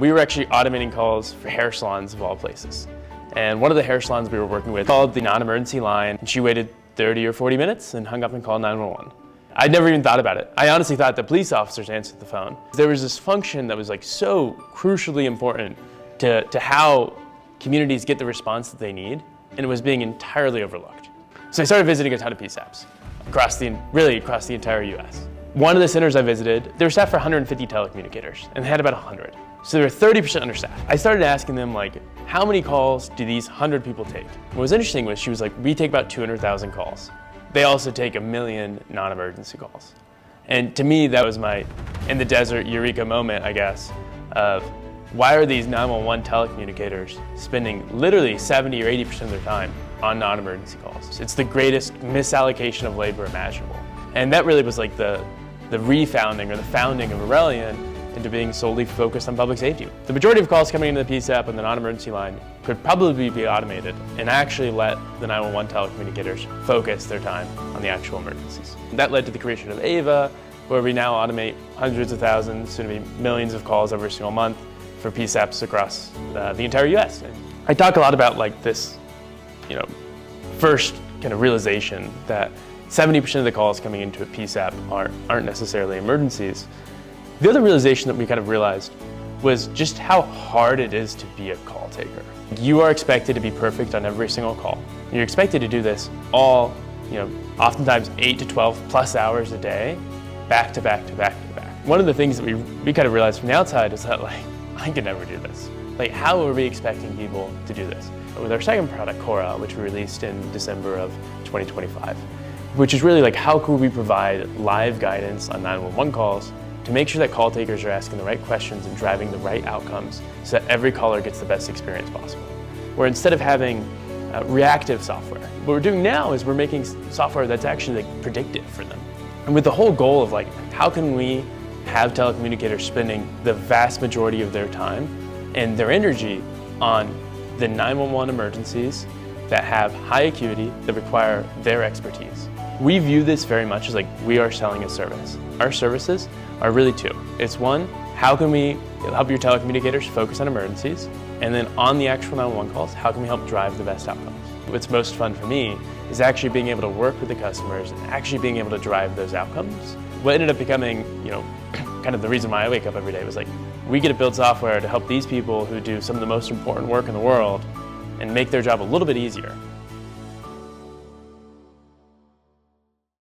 We were actually automating calls for hair salons of all places. And one of the hair salons we were working with called the non-emergency line, and she waited 30 or 40 minutes and hung up and called 911. I'd never even thought about it. I honestly thought that police officers answered the phone. There was this function that was like so crucially important to how communities get the response that they need, and it was being entirely overlooked. So I started visiting a ton of PSAPs across the entire US. One of the centers I visited, they were staffed for 150 telecommunicators, and they had about 100. So they were 30% understaffed. I started asking them, like, how many calls do these 100 people take? What was interesting was she was like, we take about 200,000 calls. They also take 1 million non-emergency calls. And to me, that was my in the desert eureka moment, I guess, of why are these 911 telecommunicators spending literally 70 or 80% of their time on non-emergency calls? It's the greatest misallocation of labor imaginable. And that really was like the refounding or the founding of Aurelian into being solely focused on public safety. The majority of calls coming into the PSAP and the non-emergency line could probably be automated and actually let the 911 telecommunicators focus their time on the actual emergencies. That led to the creation of AVA, where we now automate hundreds of thousands, soon to be millions of calls every single month for PSAPs across the entire US. And I talk a lot about like this, first kind of realization that 70% of the calls coming into a PSAP aren't necessarily emergencies. The other realization that we kind of realized was just how hard it is to be a call taker. You are expected to be perfect on every single call. You're expected to do this all, oftentimes 8 to 12 plus hours a day, back to back to back to back. One of the things that we kind of realized from the outside is that I could never do this. How are we expecting people to do this? With our second product, CORA, which we released in December of 2025, which is really how could we provide live guidance on 911 calls to make sure that call takers are asking the right questions and driving the right outcomes so that every caller gets the best experience possible. Where instead of having reactive software, what we're doing now is we're making software that's actually predictive for them. And with the whole goal of how can we have telecommunicators spending the vast majority of their time and their energy on the 911 emergencies that have high acuity, that require their expertise. We view this very much as we are selling a service. Our services are really two. It's one, how can we help your telecommunicators focus on emergencies? And then on the actual 911 calls, how can we help drive the best outcomes? What's most fun for me is actually being able to work with the customers and actually being able to drive those outcomes. What ended up becoming, kind of the reason why I wake up every day was we get to build software to help these people who do some of the most important work in the world and make their job a little bit easier.